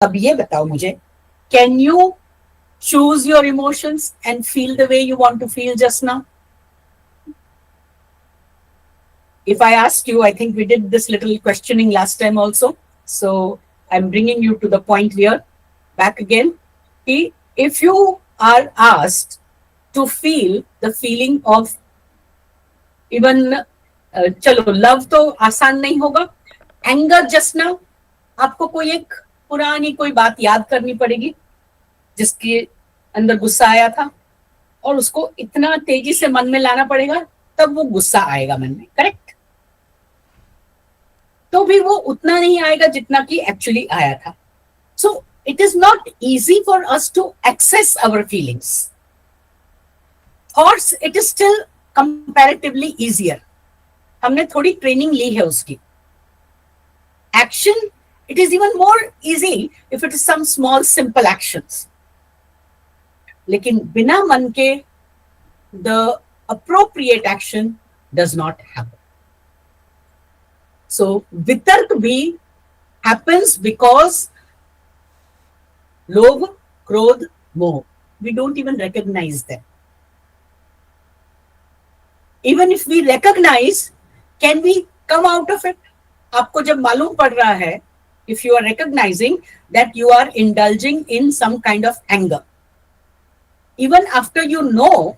अब ये बताओ मुझे, can you choose your emotions and feel the way you want to feel just now? If I ask you, I think we did this little questioning last time also. So I'm bringing you to the point here, back again. If you are asked to feel the feeling of even, चलो love तो आसान नहीं होगा, anger just now, आपको कोई एक पुरानी कोई बात याद करनी पड़ेगी जिसके अंदर गुस्सा आया था, और उसको इतना तेजी से मन में लाना पड़ेगा, तब वो गुस्सा आएगा मन में, करेक्ट? तो भी वो उतना नहीं आएगा जितना कि एक्चुअली आया था. So it is not easy for us to access our feelings. Thoughts, it is still comparatively easier, हमने थोड़ी ट्रेनिंग ली है उसकी. Action, it is even more easy if it is some small simple actions. लेकिन बिना मन के the appropriate action does not happen. So vitark bhi happens because lobh, krodh, moh, we don't even recognize them. Even if we recognize, can we come out of it? आपको जब मालूम पड़ रहा है, if you are recognizing that you are indulging in some kind of anger, even after you know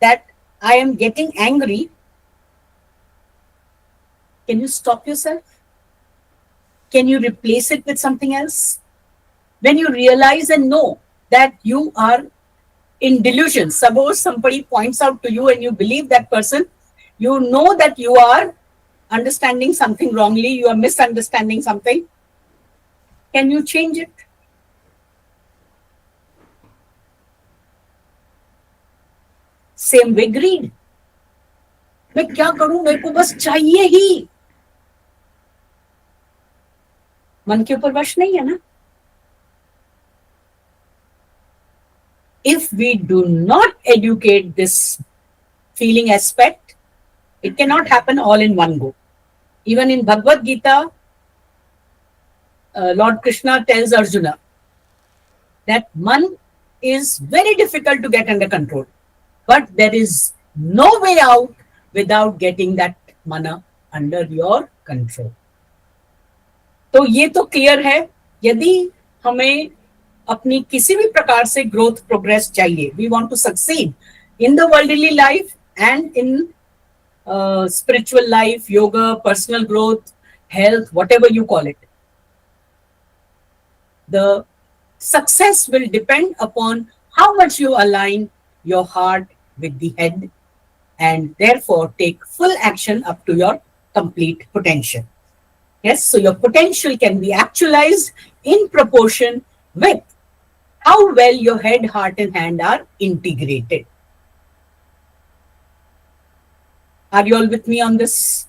that I am getting angry, can you stop yourself? Can you replace it with something else? When you realize and know that you are in delusion, suppose somebody points out to you and you believe that person, you know that you are understanding something wrongly, you are misunderstanding something. Can you change it? Same way greed. मैं क्या करूं, मेरे को बस चाहिए ही. मन के ऊपर वश नहीं है ना. If we do not educate this feeling aspect, it cannot happen all in one go. Even in Bhagavad Gita, Lord Krishna tells Arjuna that man is very difficult to get under control, but there is no way out without getting that mana under your control. तो ये तो clear है, यदि हमें अपनी किसी भी प्रकार से ग्रोथ प्रोग्रेस चाहिए, we want to succeed in the worldly life and in spiritual life, yoga, personal growth, health, whatever you call it, the success will depend upon how much you align your heart with the head and therefore take full action up to your complete potential. Yes, so your potential can be actualized in proportion with how well your head, heart and hand are integrated. Are you all with me on this?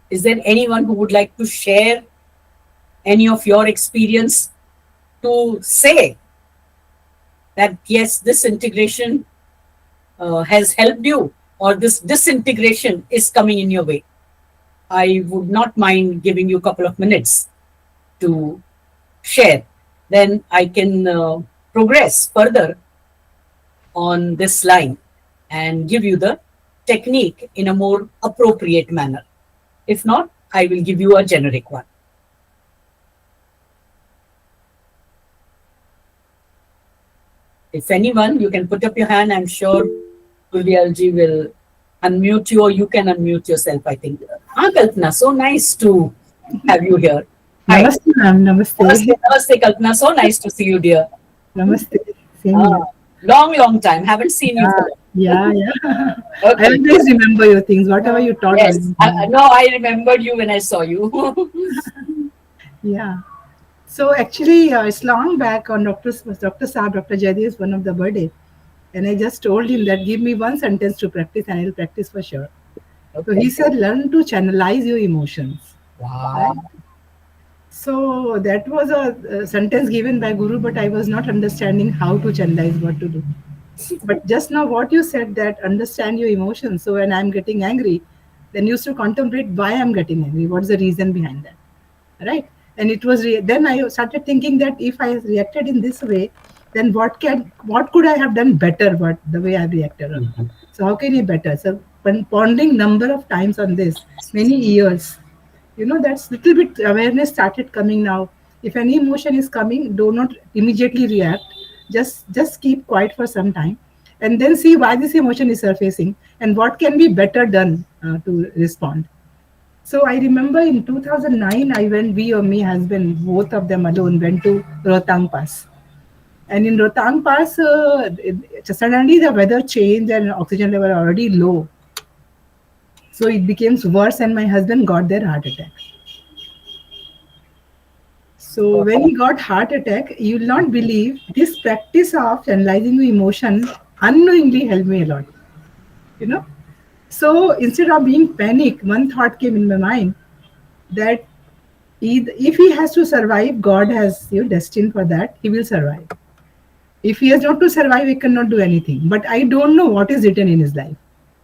Is there anyone who would like to share any of your experience to say that yes, this integration has helped you, or this disintegration is coming in your way? I would not mind giving you a couple of minutes to share. Then I can progress further on this line and give you the technique in a more appropriate manner. If not, I will give you a generic one. If anyone, you can put up your hand. I'm sure Gulyalji will unmute you, or you can unmute yourself, I think. Kalpana, so nice to have you here. Hi. Namaste, ma'am. Namaste. Namaste, namaste, Kalpana. So nice to see you, dear. Namaste. Same here. Long time. Haven't seen you for Yeah. Okay. I always remember your things, whatever you taught. Yes. No, I remembered you when I saw you. Yeah. So actually, it's long back on Dr. Saab, Dr. Jayadev's one of the birthday. And I just told him that give me one sentence to practice and I'll practice for sure. Okay. So he said, learn to channelize your emotions. Wow. Right? So that was a sentence given by Guru, but I was not understanding how to channelize, what to do. But just now what you said, that understand your emotions. So when I'm getting angry, then used to contemplate why I'm getting angry. What's the reason behind that? Right? And it was then I started thinking that if I reacted in this way, then what could I have done better? What the way I reacted on. So how can I better? So when pondering number of times on this, many years, that's little bit awareness started coming now. If any emotion is coming, do not immediately react. Just keep quiet for some time, and then see why this emotion is surfacing and what can be better done to respond. So I remember in 2009, I went, we or me husband, both of them alone, went to Rohtang Pass. And in Rohtang Pass, suddenly the weather changed and oxygen level already low. So it became worse, and my husband got their heart attack. So when he got heart attack, you will not believe this practice of analyzing the emotion unknowingly helped me a lot. You know. So instead of being panic, one thought came in my mind that if he has to survive, God has destined for that. He will survive. If he has not to survive, he cannot do anything. But I don't know what is written in his life.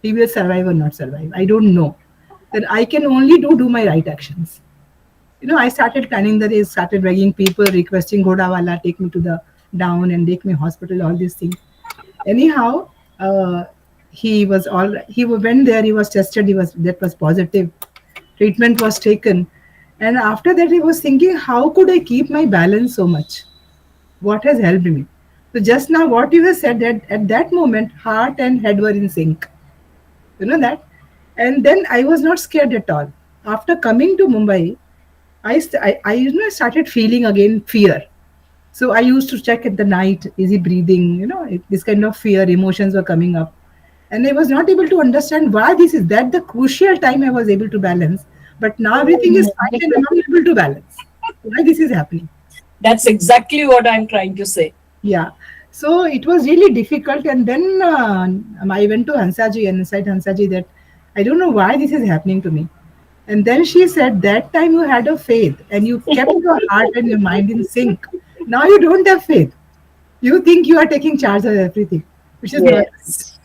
He will survive or not survive. I don't know. Then I can only do my right actions. I started planning the race, started begging people, requesting Ghodawala, take me to the down and take me hospital, all these things. Anyhow, he was all. He went there. He was tested. That was positive. Treatment was taken, and after that, he was thinking, how could I keep my balance so much? What has helped me? So just now, what you have said, that at that moment, heart and head were in sync. You know that, and then I was not scared at all. After coming to Mumbai, I started feeling again fear. So I used to check at the night, is he breathing? This kind of fear, emotions were coming up. And I was not able to understand why this is that the crucial time I was able to balance. But now everything is fine and I'm not able to balance. Why this is happening? That's exactly what I'm trying to say. Yeah. So it was really difficult. And then I went to Hansaji and said Hansaji that I don't know why this is happening to me. And then she said, that time you had a faith and you kept your heart and your mind in sync. Now you don't have faith. You think you are taking charge of everything, which is not. Yes.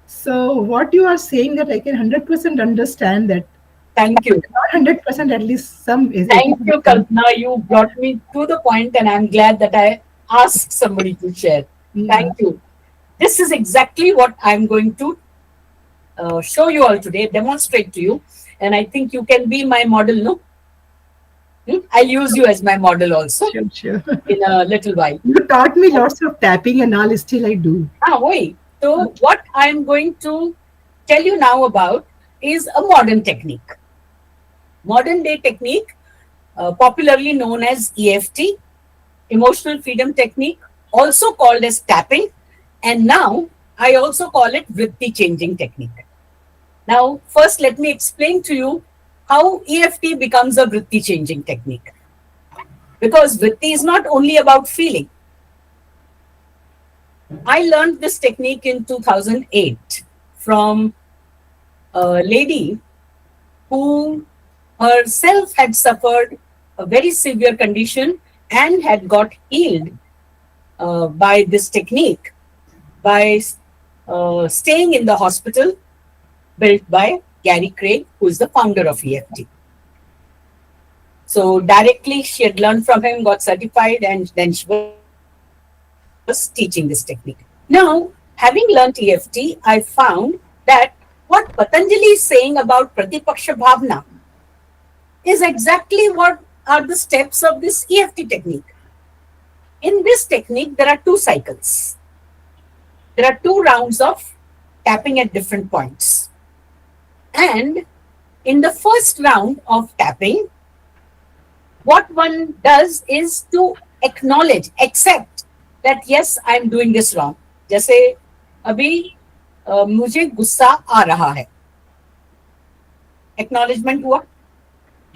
So what you are saying, that I can 100% understand that. Thank you. Not 100%, at least some is. Thank you, Kalpana. You brought me to the point, and I'm glad that I asked somebody to share. Yeah. Thank you. This is exactly what I'm going to show you all today, demonstrate to you. And I think you can be my model, no? I'll use you as my model also Sure. in a little while. You taught me lots of tapping and all, still I do. Wait. So what I'm going to tell you now about is a modern technique. Modern day technique, popularly known as EFT, Emotional Freedom Technique, also called as tapping. And now I also call it Vritti Changing Technique. Now, first let me explain to you how EFT becomes a Vritti Changing Technique. Because Vritti is not only about feeling. I learned this technique in 2008 from a lady who herself had suffered a very severe condition and had got healed by this technique by staying in the hospital built by Gary Craig, who is the founder of EFT. So directly she had learned from him, got certified, and then she was teaching this technique. Now, having learned EFT, I found that what Patanjali is saying about Pratipaksha Bhavna is exactly what are the steps of this EFT technique. In this technique, there are 2 cycles. There are 2 rounds of tapping at different points. And in the first round of tapping, what one does is to acknowledge, accept that yes, I am doing this wrong. जैसे अभी मुझे गुस्सा आ रहा है, acknowledgement हुआ,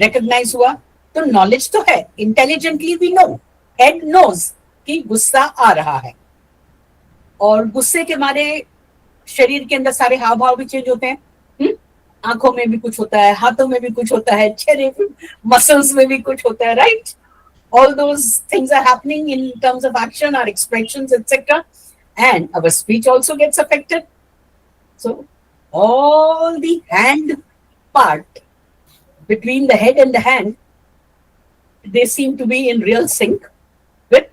recognize हुआ, तो knowledge तो है, intelligently we know, head knows कि गुस्सा आ रहा है, और गुस्से के मारे शरीर के अंदर सारे हाव भाव भी चेंज होते हैं, आंखों में भी कुछ होता है, हाथों में भी कुछ होता है, चेहरे मसल्स में भी कुछ होता है, right? All those things are happening in terms of action, our expressions, etc. And our speech also gets affected. So all the hand part between the head and the hand they seem to be in real sync with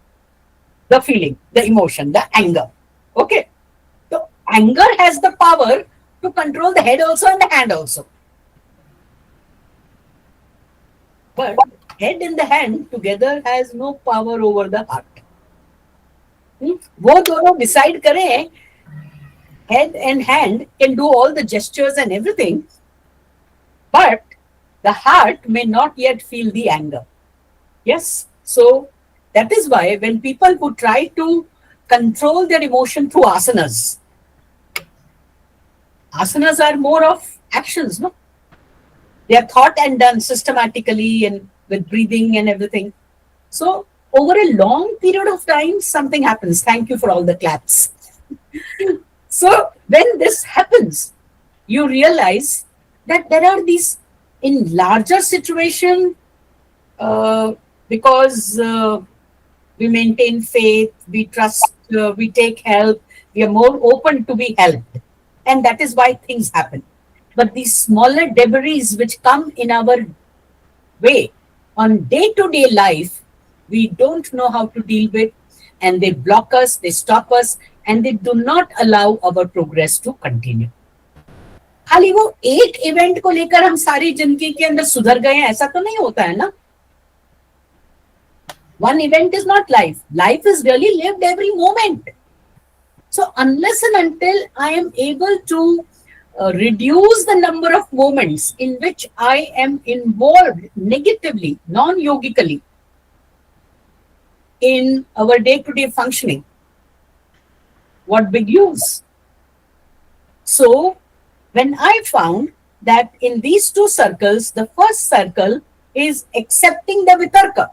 the feeling, the emotion, the anger. Okay. So anger has the power to control the head also and the hand also. But head and the hand together has no power over the heart. वो दोनों decide करें, head and hand can do all the gestures and everything, but the heart may not yet feel the anger. Yes. So that is why when people who try to control their emotion through asanas, asanas are more of actions, no? They are thought and done systematically and with breathing and everything. So over a long period of time, something happens. Thank you for all the claps. So when this happens, you realize that there are these in larger situation, because we maintain faith, we trust, we take help, we are more open to be helped. And that is why things happen. But these smaller debris which come in our way on day-to-day life, we don't know how to deal with, and they block us, they stop us, and they do not allow our progress to continue. खाली वो एक event को लेकर हम सारी जिंदगी के अंदर सुधर गए हैं ऐसा तो नहीं होता है ना. One event is not life. Life is really lived every moment. So unless and until I am able to reduce the number of moments in which I am involved negatively, non-yogically in our day-to-day functioning, what big use? So when I found that in these two circles, the first circle is accepting the vitarka,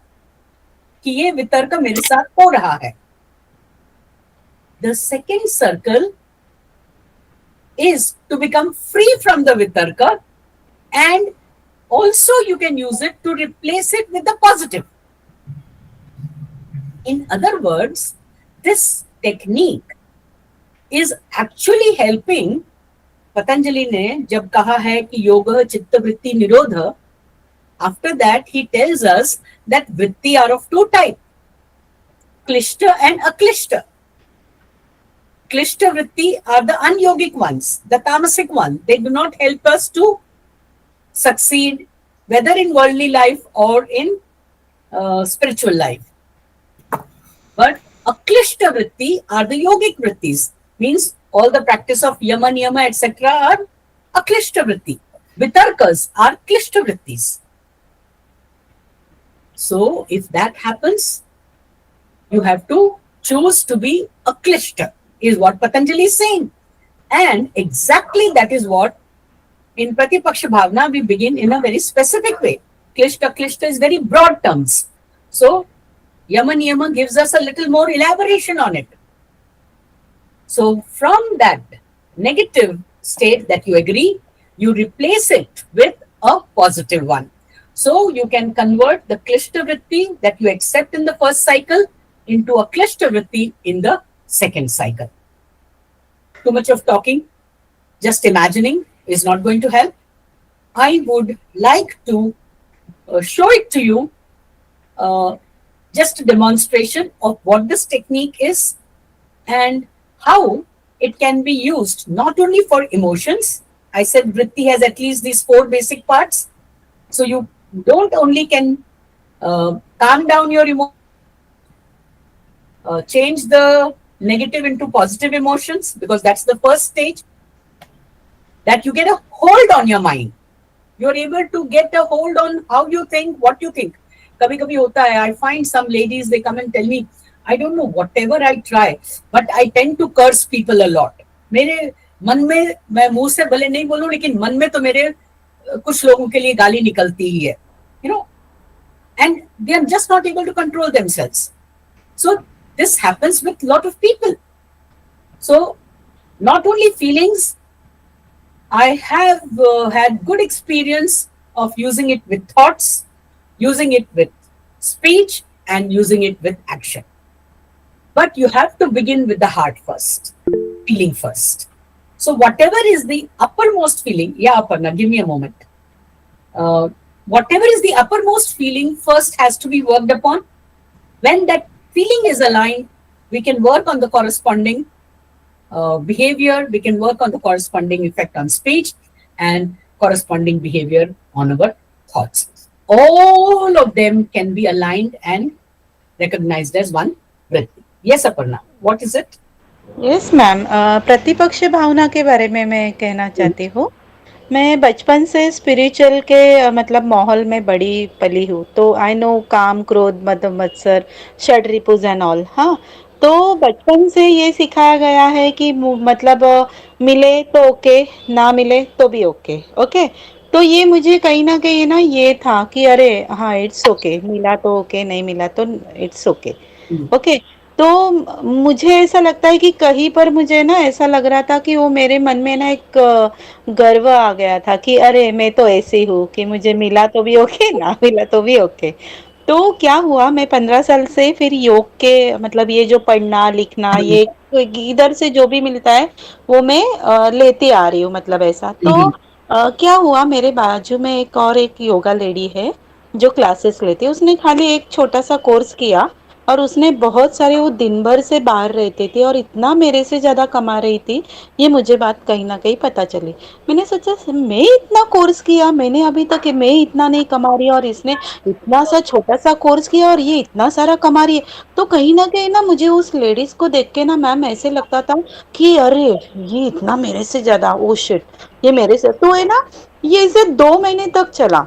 कि ये वितर्क मेरे साथ हो रहा है. The second circle is to become free from the vitarka, and also you can use it to replace it with the positive. In other words, this technique is actually helping. Patanjali ने जब कहा है कि योग चित्तवृत्ति निरोध, after that he tells us that vritti are of two types, klishta and aklishta. Klishta vritti are the unyogic ones, the tamasic ones. They do not help us to succeed, whether in worldly life or in spiritual life. But aklishta vritti are the yogic vrittis, means all the practice of yama, niyama, etc. are aklishta vritti. Vitarkas are klishta vrittis. So if that happens, you have to choose to be aklishta, is what Patanjali is saying. And exactly that is what in Pratipaksha Bhavana we begin in a very specific way. Klishta is very broad terms. So Yama Niyama gives us a little more elaboration on it. So from that negative state that you agree, you replace it with a positive one. So you can convert the klishta vritti that you accept in the first cycle into a klishta vritti in the second cycle. Too much of talking, just imagining is not going to help. I would like to show it to you, just a demonstration of what this technique is and how it can be used not only for emotions. I said vritti has at least these 4 basic parts. So you don't only can calm down your emotions, change the negative into positive emotions, because that's the first stage, that you get a hold on your mind. You're able to get a hold on how you think, what you think. Kabhi kabhi hota hai, I find some ladies, they come and tell me, I don't know, whatever I try, but I tend to curse people a lot. मेरे मन में, मैं मुंह से भले नहीं बोलूं, लेकिन मन में तो मेरे कुछ लोगों के लिए गाली निकलती ही है, you know, and they are just not able to control themselves. So this happens with a lot of people. So not only feelings, I have had good experience of using it with thoughts, using it with speech, and using it with action. But you have to begin with the heart first, feeling first. So whatever is the uppermost feeling, yeah, Aparna, give me a moment. whatever is the uppermost feeling first has to be worked upon. When that feeling is aligned, we can work on the corresponding behavior, we can work on the corresponding effect on speech and corresponding behavior on our thoughts. All of them can be aligned and recognized as one vritti. Yes, Aparna, what is it? Yes ma'am, प्रतिपक्ष भावना के बारे में मैं कहना चाहती हूँ। मैं बचपन से स्पिरिचुअल के मतलब माहौल में बड़ी पली हूँ, तो आई नो काम, क्रोध, मद मत्सर, षड रिपुज एंड ऑल। हाँ, तो बचपन से ये सिखाया गया है कि मतलब मिले तो ओके, ना मिले तो भी ओके। ओके, तो ये मुझे कहीं ना कहीं ना ये था कि अरे हाँ, इट्स ओके, मिला तो ओके, नहीं मिला तो इट्स ओके। ओके, तो मुझे ऐसा लगता है कि कहीं पर मुझे ना ऐसा लग रहा था कि वो मेरे मन में ना एक गर्व आ गया था कि अरे मैं तो ऐसी हूँ कि मुझे मिला तो भी ओके, ना मिला तो भी ओके। तो क्या हुआ, मैं 15 साल से फिर योग के मतलब ये जो पढ़ना लिखना, ये इधर से जो भी मिलता है वो मैं लेती आ रही हूँ, मतलब ऐसा। तो क्या हुआ, मेरे बाजू में एक योगा लेडी है जो क्लासेस लेती है। उसने खाली एक छोटा सा कोर्स किया और उसने बहुत सारे, वो दिन भर से बाहर रहते थे और इतना मेरे से ज्यादा कमा रही थी। ये मुझे बात कहीं ना कहीं पता चली। मैंने सोचा मैं इतना कोर्स किया, मैंने अभी तक मैं इतना नहीं कमा रही और इसने इतना सा छोटा सा कोर्स किया और ये इतना सारा कमा रही है। तो कहीं ना मुझे उस लेडीज को देख के ना मैम ऐसे लगता था कि अरे ये इतना मेरे से ज्यादा, ओ शिट, ये मेरे से तो है ना। ये इसे 2 महीने तक चला।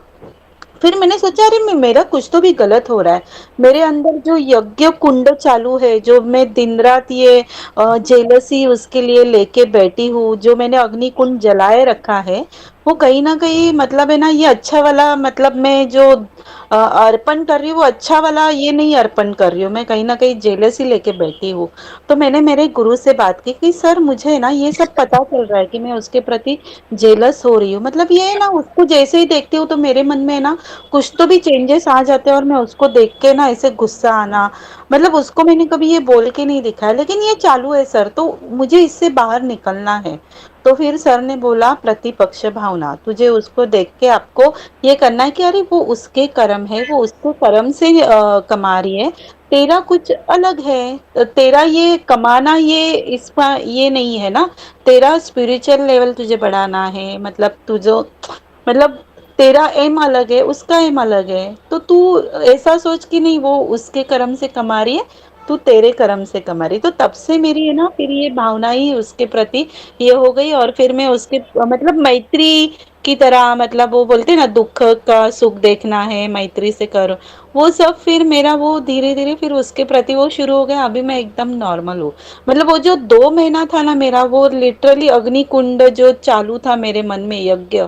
फिर मैंने सोचा अरे मेरा कुछ तो भी गलत हो रहा है। मेरे अंदर जो यज्ञ कुंड चालू है, जो मैं दिन रात ये जेलसी उसके लिए लेके बैठी हूँ, जो मैंने अग्नि कुंड जलाए रखा है, वो कहीं ना कहीं मतलब है ना, ये अच्छा वाला मतलब मैं जो अर्पण कर रही हूँ वो अच्छा वाला ये नहीं अर्पण कर रही हूँ, मैं कहीं ना कहीं जेलसी लेके बैठी हूँ। तो मैंने मेरे गुरु से बात की कि सर मुझे ना ये सब पता चल रहा है कि मैं उसके प्रति जेलस हो रही हूँ। मतलब ये ना, उसको जैसे ही देखती हूँ तो मेरे मन में ना कुछ तो भी चेंजेस आ जाते हैं और मैं उसको देख के ना ऐसे गुस्सा आना, मतलब उसको मैंने कभी ये बोल के नहीं दिखाया, लेकिन ये चालू है सर, तो मुझे इससे बाहर निकलना है। तो फिर सर ने बोला प्रतिपक्ष भावना, तुझे उसको देख के आपको ये करना है कि अरे वो उसके कर्म है, वो उसके कर्म से कमा रही है, तेरा कुछ अलग है। तेरा ये कमाना ये इसका ये नहीं है ना, तेरा स्पिरिचुअल लेवल तुझे बढ़ाना है, मतलब तुझे मतलब तेरा एम अलग है, उसका एम अलग है। तो तू ऐसा सोच कि नहीं वो उसके कर्म से कमा रही है, तू तेरे कर्म से कमा रही। तो तब से मेरी है ना फिर ये भावना ही उसके प्रति ये हो गई। और फिर मैं उसके मतलब मैत्री की तरह, मतलब वो बोलते हैं ना दुख का सुख देखना है, मैत्री से करो, वो सब फिर मेरा वो धीरे धीरे फिर उसके प्रति वो शुरू हो गया। अभी मैं एकदम नॉर्मल हूँ। मतलब वो जो 2 महीना था ना मेरा, वो लिटरली अग्नि कुंड जो चालू था मेरे मन में, यज्ञ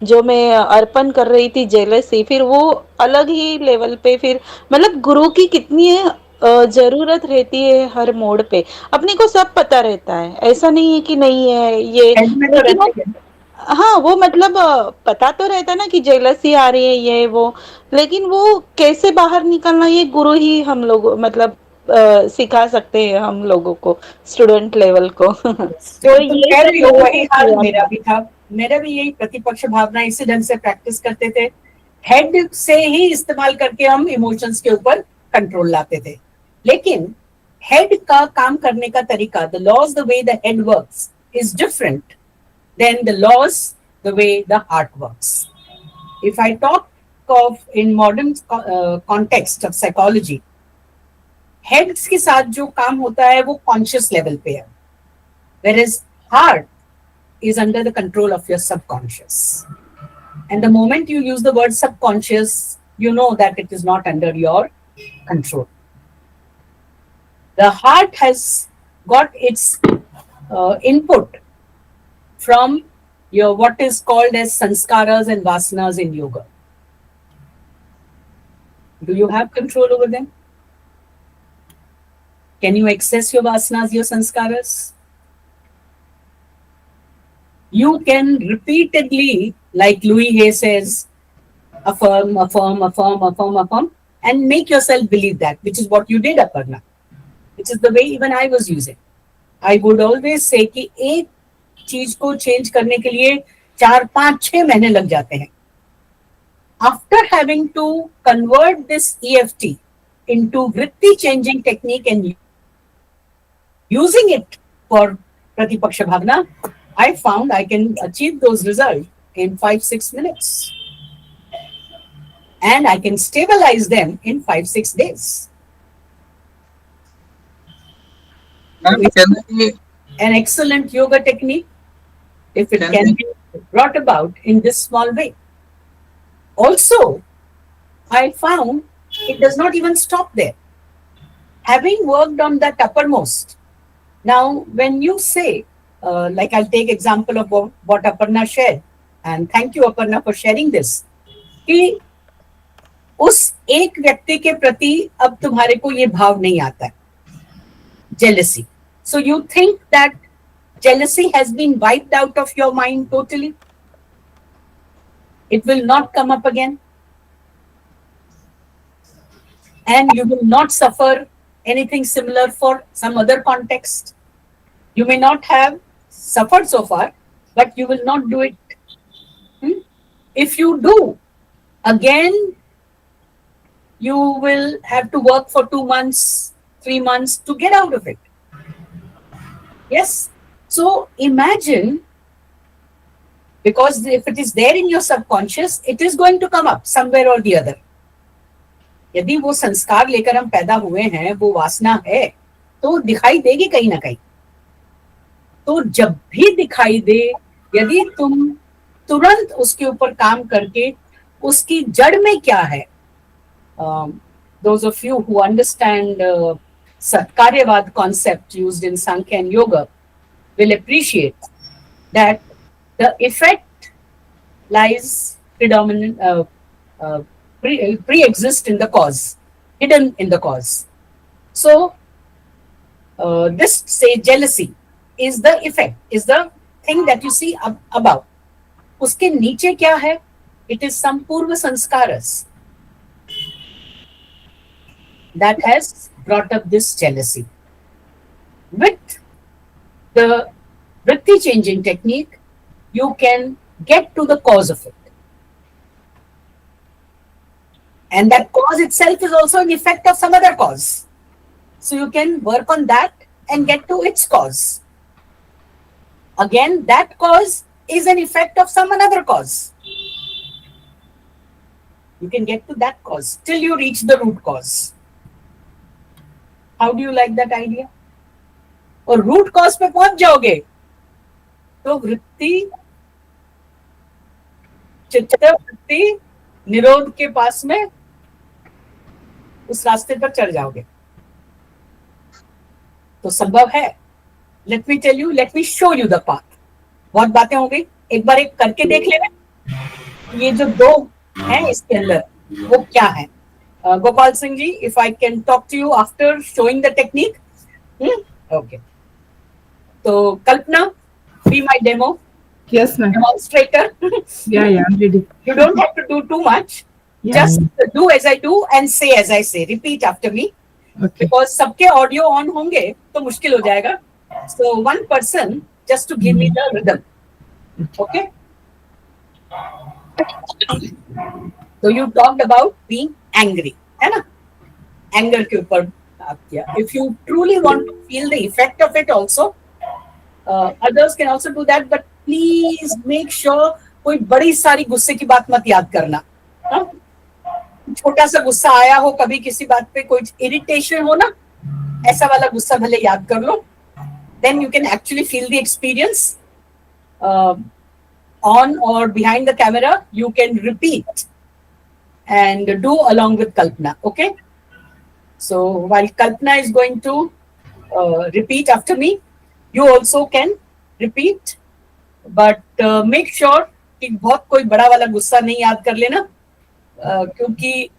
जो मैं अर्पण कर रही थी जेलसी, फिर वो अलग ही लेवल पे फिर मतलब गुरु की कितनी जरूरत रहती है हर मोड़ पे। अपने को सब पता रहता है, ऐसा नहीं है कि नहीं है ये, हेड में तो लेकिन वो रहते हैं। हाँ वो मतलब पता तो रहता है ना कि जेलसी आ रही है ये वो, लेकिन वो कैसे बाहर निकलना ये गुरु ही हम लोग मतलब सिखा सकते हैं हम लोगों को, स्टूडेंट लेवल को। जो तो तुम ये कह सब रही हो मैंने वही फिर हाल किया मेरा था। भी था। मेरा भी यही प्रतिपक्ष भावना इसी ढंग से प्रैक्टिस करते थे। हेड से ही इस्तेमाल करके हम इमोशंस के ऊपर कंट्रोल लाते थे। लेकिन हेड का काम करने का तरीका, the laws the way the head works is different than the laws the way the heart works. If I talk of in modern context of psychology, heads के साथ जो काम होता है वो कॉन्शियस लेवल पे है, whereas heart is under the control of your subconscious. And the moment you use the word subconscious, you know that it is not under your control. The heart has got its input from your what is called as sanskaras and vasanas in yoga. Do you have control over them? Can you access your vasanas, your sanskaras? You can repeatedly, like Louis Hay says, affirm, affirm, affirm, affirm, affirm, and make yourself believe that, which is what you did, Aparna, which is the way even I was using. I would always say कि एक चीज को change करने के लिए 4, 5, 6 महीने लग जाते हैं, after having to convert this EFT into vritti changing technique and using it for Pratipaksha Bhavna, I found I can achieve those results in 5-6 minutes. And I can stabilize them in 5-6 days. Ma'am, It's can I, an excellent yoga technique if it Can can I- be brought about in this small way. Also, I found it does not even stop there. Having worked on that uppermost, now when you say, like I'll take example of what Aparna shared, and thank you Aparna for sharing this, कि उस एक व्यक्ति के प्रति अब तुम्हारे को ये भाव नहीं आता है, jealousy. So you think that jealousy has been wiped out of your mind totally? It will not come up again. And you will not suffer anything similar for some other context. You may not have suffered so far, but you will not do it. If you do, again, you will have to work for 2 months, 3 months to get out of it. Yes. So imagine, because if it is there in your subconscious, it is going to come up somewhere or the other. यदि वो संस्कार लेकर हम पैदा हुए हैं, वो वासना है, तो दिखाई देगी कहीं ना कहीं. तो जब भी दिखाई दे, यदि तुम तुरंत उसके ऊपर काम करके उसकी जड़ में क्या है, those of you who understand Satkaryavad concept used in Sankhya and Yoga will appreciate that the effect lies pre-exist in the cause, hidden in the cause. So this say jealousy is the effect, is the thing that you see above. उसके नीचे क्या है? It is some purva sanskaras that has brought up this jealousy. With the vritti changing technique, you can get to the cause of it. And that cause itself is also an effect of some other cause. So you can work on that and get to its cause. Again, that cause is an effect of some another cause. You can get to that cause till you reach the root cause. How do you like that idea? और root cause पे पहुंच जाओगे तो वृत्ति चित्त वृत्ति निरोध के पास में उस रास्ते पर चढ़ जाओगे. तो संभव है. Let me tell you, let me show you the path. बहुत बातें हो गई, एक बार एक करके देख लेना ये जो दो हैं इसके अंदर वो क्या है. Gopal Singh ji, if I can talk to you after showing the technique. Okay, तो Kalpana, be my demo Yes, ma'am. demonstrator. Yeah, I'm ready. You don't have to do too much. Yeah. Just do as I do and say as I say. Repeat after me. Okay. Because सबके audio on होंगे तो मुश्किल हो जाएगा. So one person just to give me the rhythm. Okay. So you talked about being angry, है ना? Anger के ऊपर बात किया. If you truly want to feel the effect of it also, others can also do that. But please make sure कोई बड़ी सारी गुस्से की बात मत याद करना. हाँ? छोटा सा गुस्सा आया हो कभी किसी बात पे, कोई इरिटेशन हो ना, ऐसा वाला गुस्सा भले याद कर लो. Then you can actually feel the experience. On or behind the camera, you can repeat and do along with Kalpana. Okay. So while Kalpana is going to repeat after me, you also can repeat. But make sure कि बहुत कोई बड़ा वाला गुस्सा नहीं याद कर लेना, क्योंकि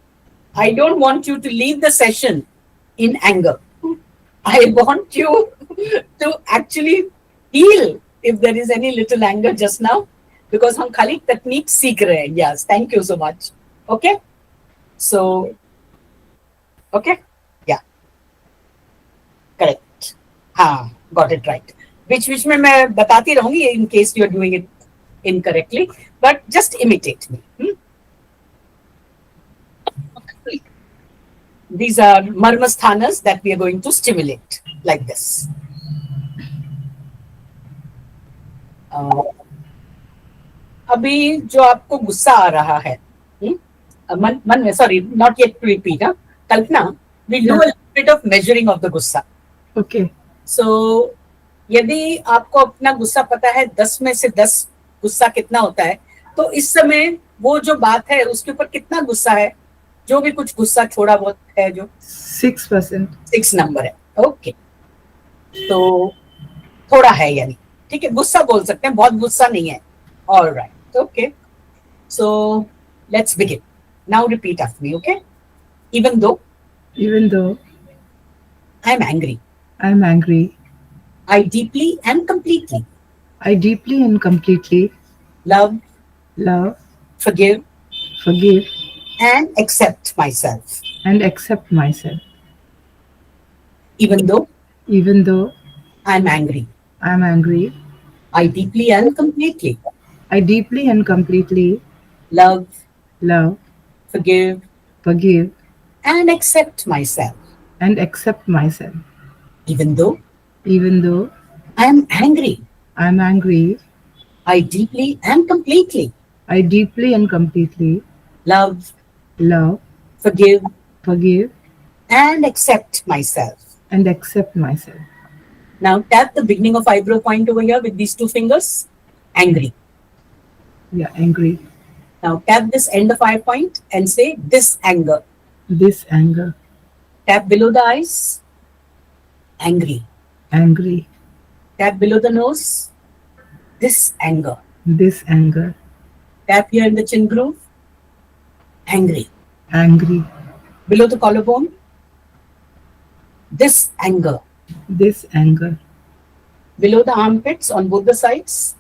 I don't want you to leave the session in anger. I want you to actually feel if there is any little anger just now, because हम खाली तकनीक सीख रहे हैं. Yes, thank you so much. Okay. So, okay. Yeah. Correct. हाँ, got it right. Which में मैं बताती रहूंगी in case you are doing it incorrectly, but just imitate me. these are marmasthanas that we are going to stimulate like this. अभी जो आपको गुस्सा आ रहा है, मन में, sorry, not yet to repeat, Kalpana, we'll do a little bit of measuring of the गुस्सा. Okay. So, यदि आपको अपना गुस्सा पता है 10 में से 10 गुस्सा कितना होता है, तो इस समय वो जो बात है उसके ऊपर कितना गुस्सा है, जो भी कुछ गुस्सा थोड़ा बहुत है, जो 6%. 6 नंबर है. ओके, तो थोड़ा है, यानी ठीक है, गुस्सा बोल सकते हैं, बहुत गुस्सा नहीं है. Alright, okay, so let's begin. Now repeat after me, okay? Even though I am angry, I deeply and completely love, forgive, and accept myself. Even though I am angry, I deeply and completely love, forgive, and accept myself. Even though I am angry, I deeply and completely love, forgive, and accept myself. Now tap the beginning of eyebrow point over here with these two fingers. Angry. Yeah, angry. Now tap this end of eye point and say this anger. Tap below the eyes. Angry. Tap below the nose. This anger. Tap here in the chin groove. Angry. Below the collarbone. This anger. Below the armpits on both the sides.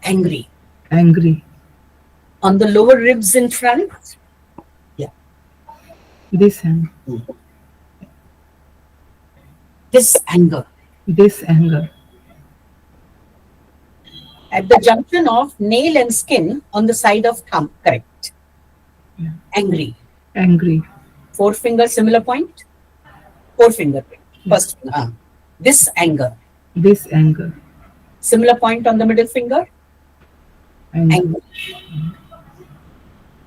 Angry. On the lower ribs in front. Yeah. This anger. This anger. At the junction of nail and skin on the side of thumb. Correct. Yeah. Angry. 4 finger similar point. 4 finger. First finger. This anger. Similar point on the middle finger. Angry.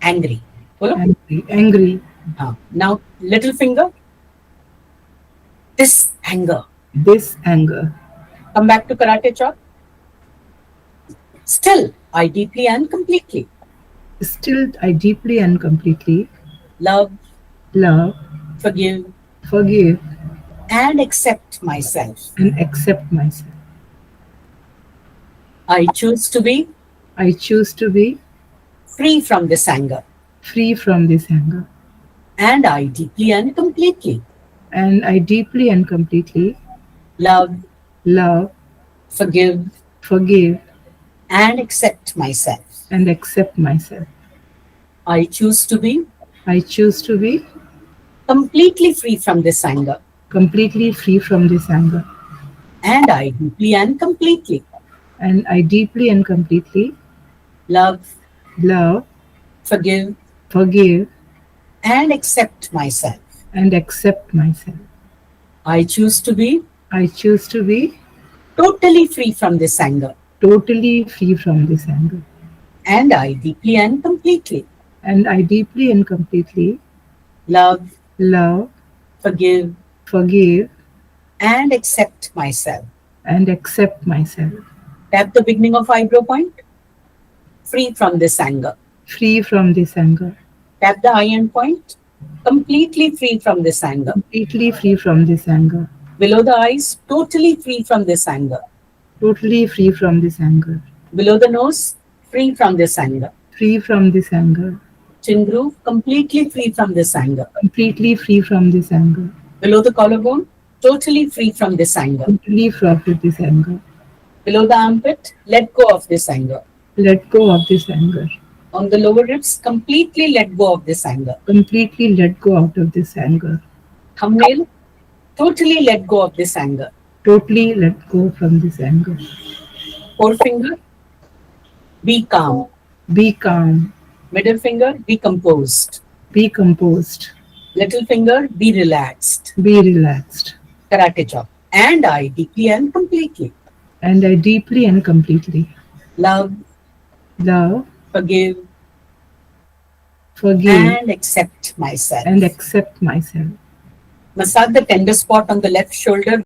Angry. Now little finger. This anger. Come back to karate chop. Still, I deeply and completely love, forgive, and accept myself. I choose to be free from this anger. And I deeply and completely love, forgive, and accept myself. I choose to be completely free from this anger. And I deeply and completely love, forgive, and accept myself. I choose to be totally free from this anger. And I deeply and completely love, forgive, and accept myself. Tap the beginning of eyebrow point. Free from this anger. Tap the eye end point. Completely free from this anger. Below the eyes, totally free from this anger. Below the nose, free from this anger. Chin groove, completely free from this anger. Below the collarbone, totally free from this anger. Below the armpit, let go of this anger. On the lower ribs, completely let go of this anger. Thumbnail, totally let go of this anger. Forefinger, be calm. Middle finger, be composed. Little finger, be relaxed. Be relaxed. Karate chop. And I deeply and completely And I deeply and completely love, love, forgive, forgive, and accept myself. and accept myself. Massage the tender spot on the left shoulder